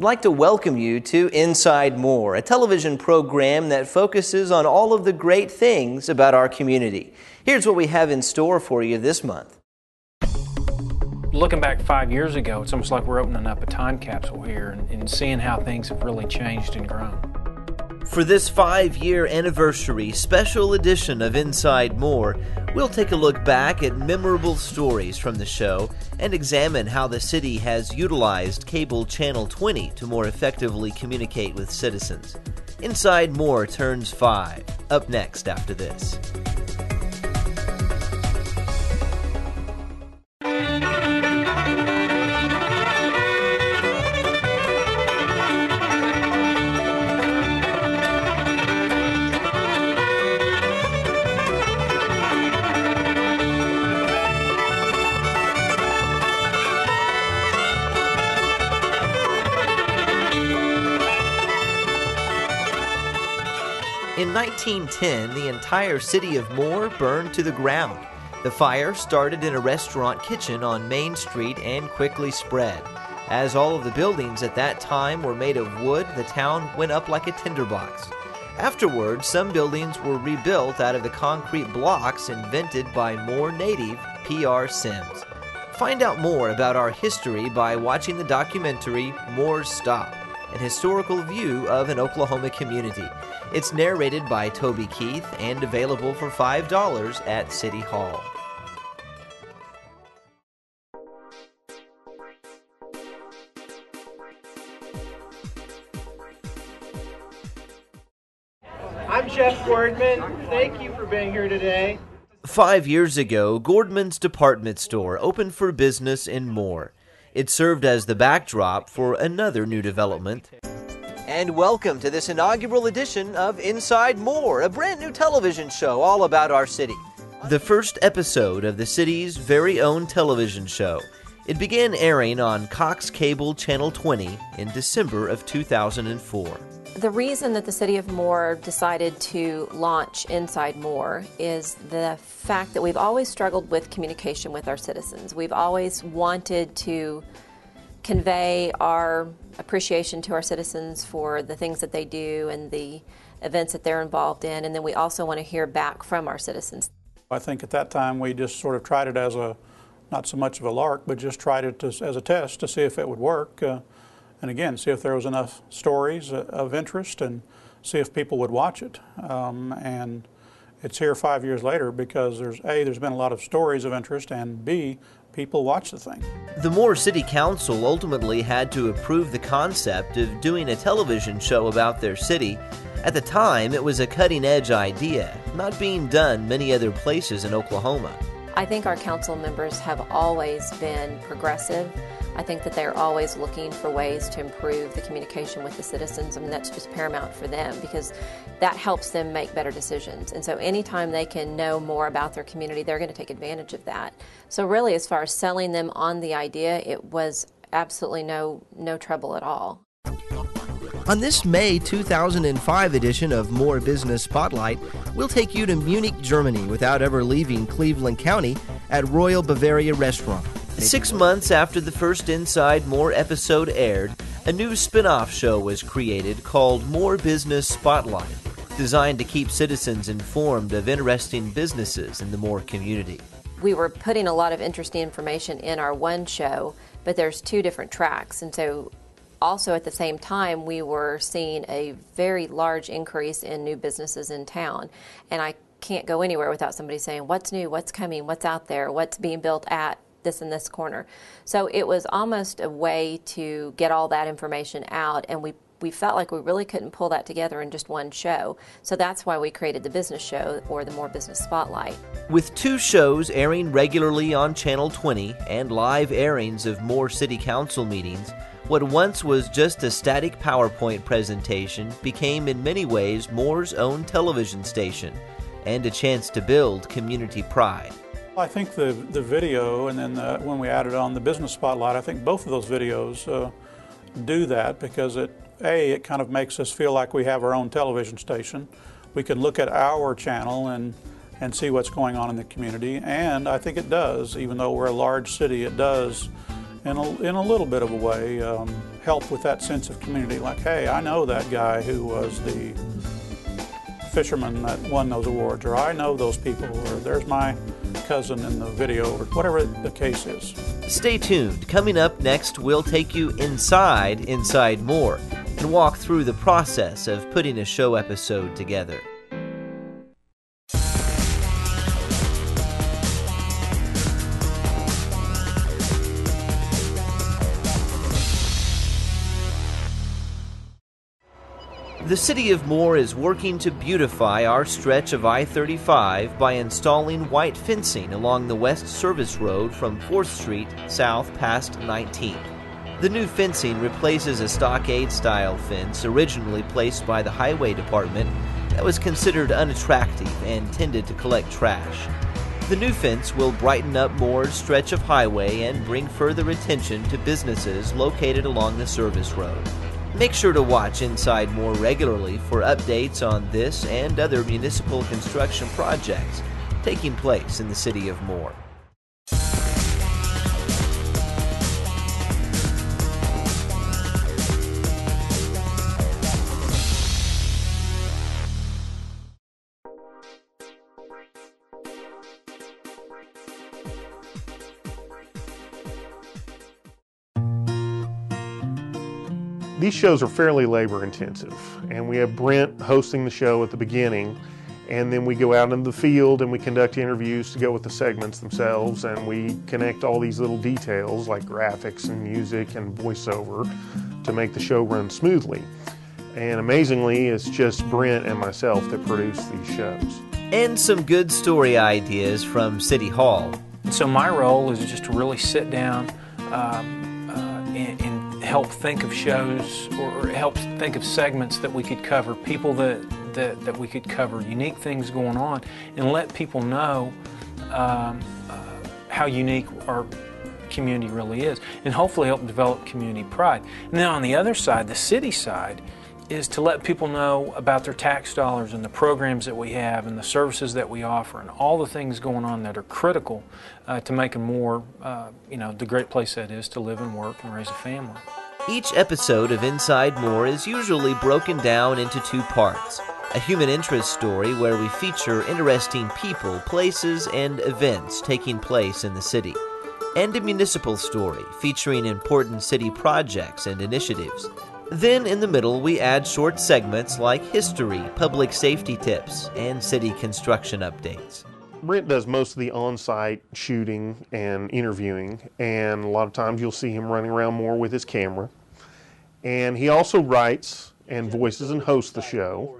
I'd like to welcome you to Inside More, a television program that focuses on all of the great things about our community. Here's what we have in store for you this month. Looking back 5 years ago, it's almost like we're opening up a time capsule here and seeing how things have really changed and grown. For this 5-year anniversary special edition of Inside More, we'll take a look back at memorable stories from the show and examine how the city has utilized cable channel 20 to more effectively communicate with citizens. Inside More turns 5, up next after this. In 1910, the entire city of Moore burned to the ground. The fire started in a restaurant kitchen on Main Street and quickly spread. As all of the buildings at that time were made of wood, the town went up like a tinderbox. Afterwards, some buildings were rebuilt out of the concrete blocks invented by Moore native P.R. Sims. Find out more about our history by watching the documentary Moore's Stop, an historical view of an Oklahoma community. It's narrated by Toby Keith and available for $5 at City Hall. I'm Chef Gordman. Thank you for being here today. 5 years ago, Gordman's Department Store opened for business in Moore. It served as the backdrop for another new development. And welcome to this inaugural edition of Inside More, a brand new television show all about our city. The first episode of the city's very own television show. It began airing on Cox Cable Channel 20 in December of 2004. The reason that the City of Moore decided to launch Inside More is the fact that we've always struggled with communication with our citizens. We've always wanted to convey our appreciation to our citizens for the things that they do and the events that they're involved in, and then we also want to hear back from our citizens. I think at that time we just sort of tried it as a, not so much of a lark, but just tried it as a test to see if it would work. And again, see if there was enough stories of interest and see if people would watch it. And it's here 5 years later because there's been a lot of stories of interest, and B, people watch the thing. The Moore City Council ultimately had to approve the concept of doing a television show about their city. At the time, it was a cutting-edge idea, not being done many other places in Oklahoma. I think our council members have always been progressive. I think that they're always looking for ways to improve the communication with the citizens, and that's just paramount for them because that helps them make better decisions. And so anytime they can know more about their community, they're going to take advantage of that. So really, as far as selling them on the idea, it was absolutely no trouble at all. On this May 2005 edition of More Business Spotlight, we'll take you to Munich, Germany without ever leaving Cleveland County at Royal Bavaria Restaurant. 6 months after the first Inside More episode aired, a new spin-off show was created called More Business Spotlight, designed to keep citizens informed of interesting businesses in the Moore community. We were putting a lot of interesting information in our one show, but there's 2 different tracks, and so also at the same time we were seeing a very large increase in new businesses in town, and I can't go anywhere without somebody saying what's new, what's coming, what's out there, what's being built at this and this corner. So it was almost a way to get all that information out, and we felt like we really couldn't pull that together in just one show. So that's why we created the business show, or the More Business Spotlight. With 2 shows airing regularly on Channel 20 and live airings of Moore City Council meetings, what once was just a static PowerPoint presentation became in many ways Moore's own television station and a chance to build community pride. I think the video, and then when we added on the business spotlight, I think both of those videos do that because it kind of makes us feel like we have our own television station. We can look at our channel and see what's going on in the community, and I think it does. Even though we're a large city, it does in a little bit of a way, help with that sense of community. Like, hey, I know that guy who was the fisherman that won those awards, or I know those people, or there's my cousin in the video, or whatever the case is. Stay tuned. Coming up next, we'll take you inside More and walk through the process of putting a show episode together. The City of Moore is working to beautify our stretch of I-35 by installing white fencing along the West Service Road from 4th Street south past 19th. The new fencing replaces a stockade-style fence originally placed by the Highway Department that was considered unattractive and tended to collect trash. The new fence will brighten up Moore's stretch of highway and bring further attention to businesses located along the service road. Make sure to watch Inside Moore regularly for updates on this and other municipal construction projects taking place in the City of Moore. These shows are fairly labor intensive, and we have Brent hosting the show at the beginning, and then we go out into the field and we conduct interviews to go with the segments themselves, and we connect all these little details like graphics and music and voiceover to make the show run smoothly. And amazingly, it's just Brent and myself that produce these shows. And some good story ideas from City Hall. So my role is just to really sit down and help think of shows or help think of segments that we could cover, people that we could cover, unique things going on, and let people know how unique our community really is, and hopefully help develop community pride. And then on the other side, the city side, is to let people know about their tax dollars and the programs that we have and the services that we offer and all the things going on that are critical to make Moore, the great place that is to live and work and raise a family. Each episode of Inside Moore is usually broken down into two parts. A human interest story where we feature interesting people, places, and events taking place in the city. And a municipal story featuring important city projects and initiatives. Then in the middle we add short segments like history, public safety tips, and city construction updates. Brent does most of the on-site shooting and interviewing, and a lot of times you'll see him running around more with his camera. And he also writes and voices and hosts the show,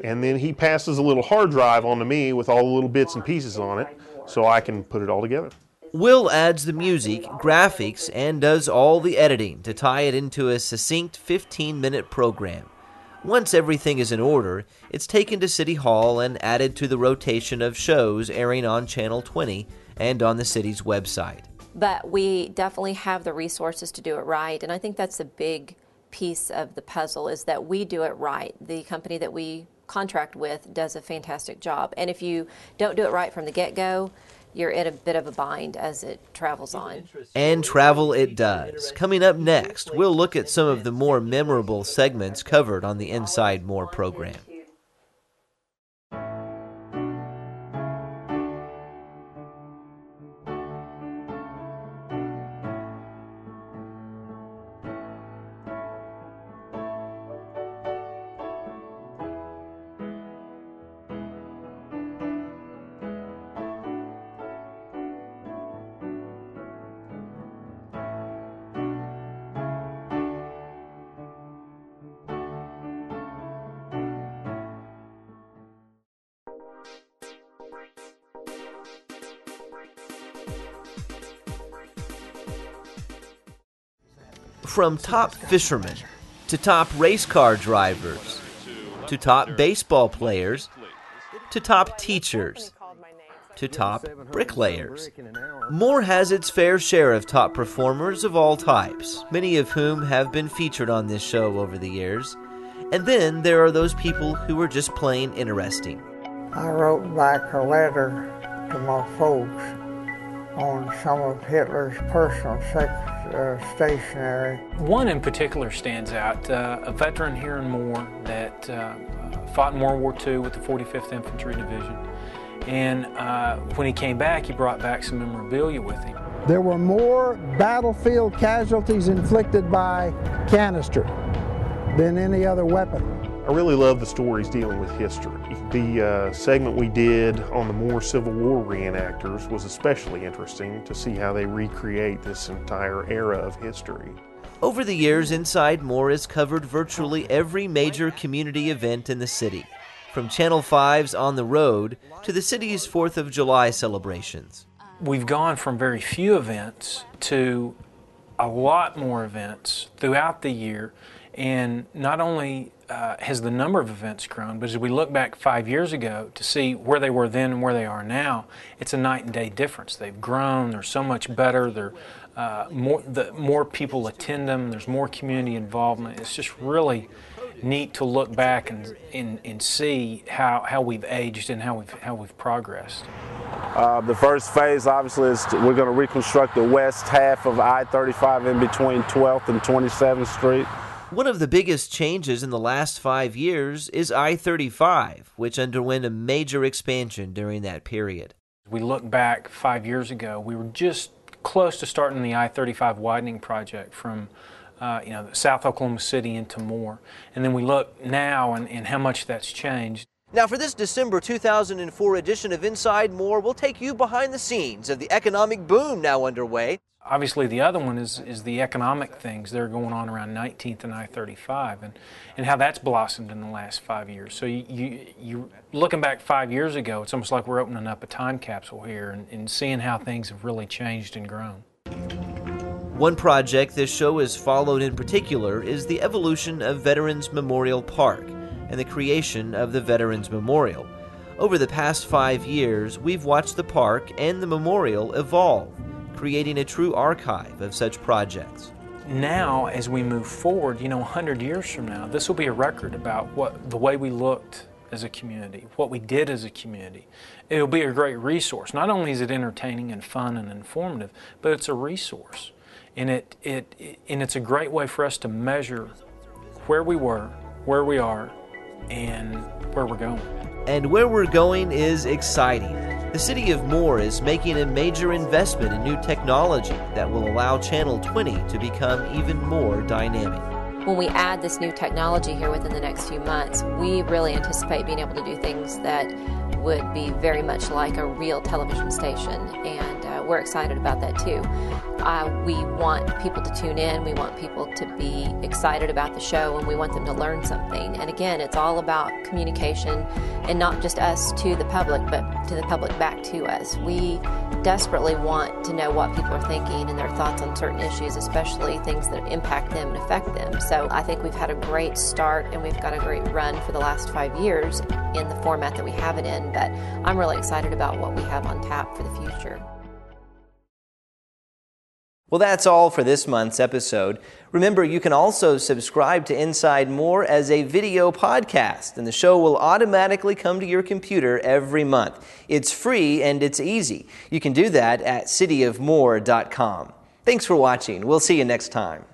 and then he passes a little hard drive on to me with all the little bits and pieces on it so I can put it all together. Will adds the music, graphics, and does all the editing to tie it into a succinct 15-minute program. Once everything is in order, it's taken to City Hall and added to the rotation of shows airing on Channel 20 and on the city's website. But we definitely have the resources to do it right, and I think that's a big piece of the puzzle, is that we do it right. The company that we contract with does a fantastic job, and if you don't do it right from the get-go, you're in a bit of a bind as it travels on. And travel it does. Coming up next, we'll look at some of the more memorable segments covered on the Inside Moore program. From top fishermen, to top race car drivers, to top baseball players, to top teachers, to top bricklayers. Moore has its fair share of top performers of all types, many of whom have been featured on this show over the years. And then there are those people who are just plain interesting. I wrote back a letter to my folks on some of Hitler's personal stationery. One in particular stands out, a veteran here in Moore that fought in World War II with the 45th Infantry Division. And when he came back, he brought back some memorabilia with him. There were more battlefield casualties inflicted by canister than any other weapon. I really love the stories dealing with history. The segment we did on the Moore Civil War reenactors was especially interesting to see how they recreate this entire era of history. Over the years, Inside Moore has covered virtually every major community event in the city, from Channel 5's On the Road to the city's 4th of July celebrations. We've gone from very few events to a lot more events throughout the year, and not only has the number of events grown, but as we look back 5 years ago to see where they were then and where they are now, it's a night and day difference. They've grown, they're so much better, they're more people attend them, there's more community involvement. It's just really neat to look back and see how we've aged and how we've progressed. The first phase, obviously, is we're going to reconstruct the west half of I-35 in between 12th and 27th Street. One of the biggest changes in the last 5 years is I-35, which underwent a major expansion during that period. We look back 5 years ago, we were just close to starting the I-35 widening project from South Oklahoma City into Moore. And then we look now and how much that's changed. Now for this December 2004 edition of Inside Moore, we'll take you behind the scenes of the economic boom now underway. Obviously the other one is the economic things that are going on around 19th and I-35 and how that's blossomed in the last 5 years. So you looking back 5 years ago, it's almost like we're opening up a time capsule here and seeing how things have really changed and grown. One project this show has followed in particular is the evolution of Veterans Memorial Park and the creation of the Veterans Memorial. Over the past 5 years, we've watched the park and the memorial evolve, creating a true archive of such projects. Now, as we move forward, 100 years from now, this will be a record about the way we looked as a community, what we did as a community. It'll be a great resource. Not only is it entertaining and fun and informative, but it's a resource. And it's a great way for us to measure where we were, where we are, and where we're going. And where we're going is exciting. The city of Moore is making a major investment in new technology that will allow Channel 20 to become even more dynamic. When we add this new technology here within the next few months, we really anticipate being able to do things that would be very much like a real television station, and we're excited about that too. We want people to tune in, we want people to be excited about the show, and we want them to learn something. And again, it's all about communication, and not just us to the public, but to the public back to us. We desperately want to know what people are thinking and their thoughts on certain issues, especially things that impact them and affect them. So I think we've had a great start, and we've got a great run for the last 5 years in the format that we have it in, but I'm really excited about what we have on tap for the future. Well, that's all for this month's episode. Remember, you can also subscribe to Inside Moore as a video podcast, and the show will automatically come to your computer every month. It's free and it's easy. You can do that at cityofmoore.com. Thanks for watching. We'll see you next time.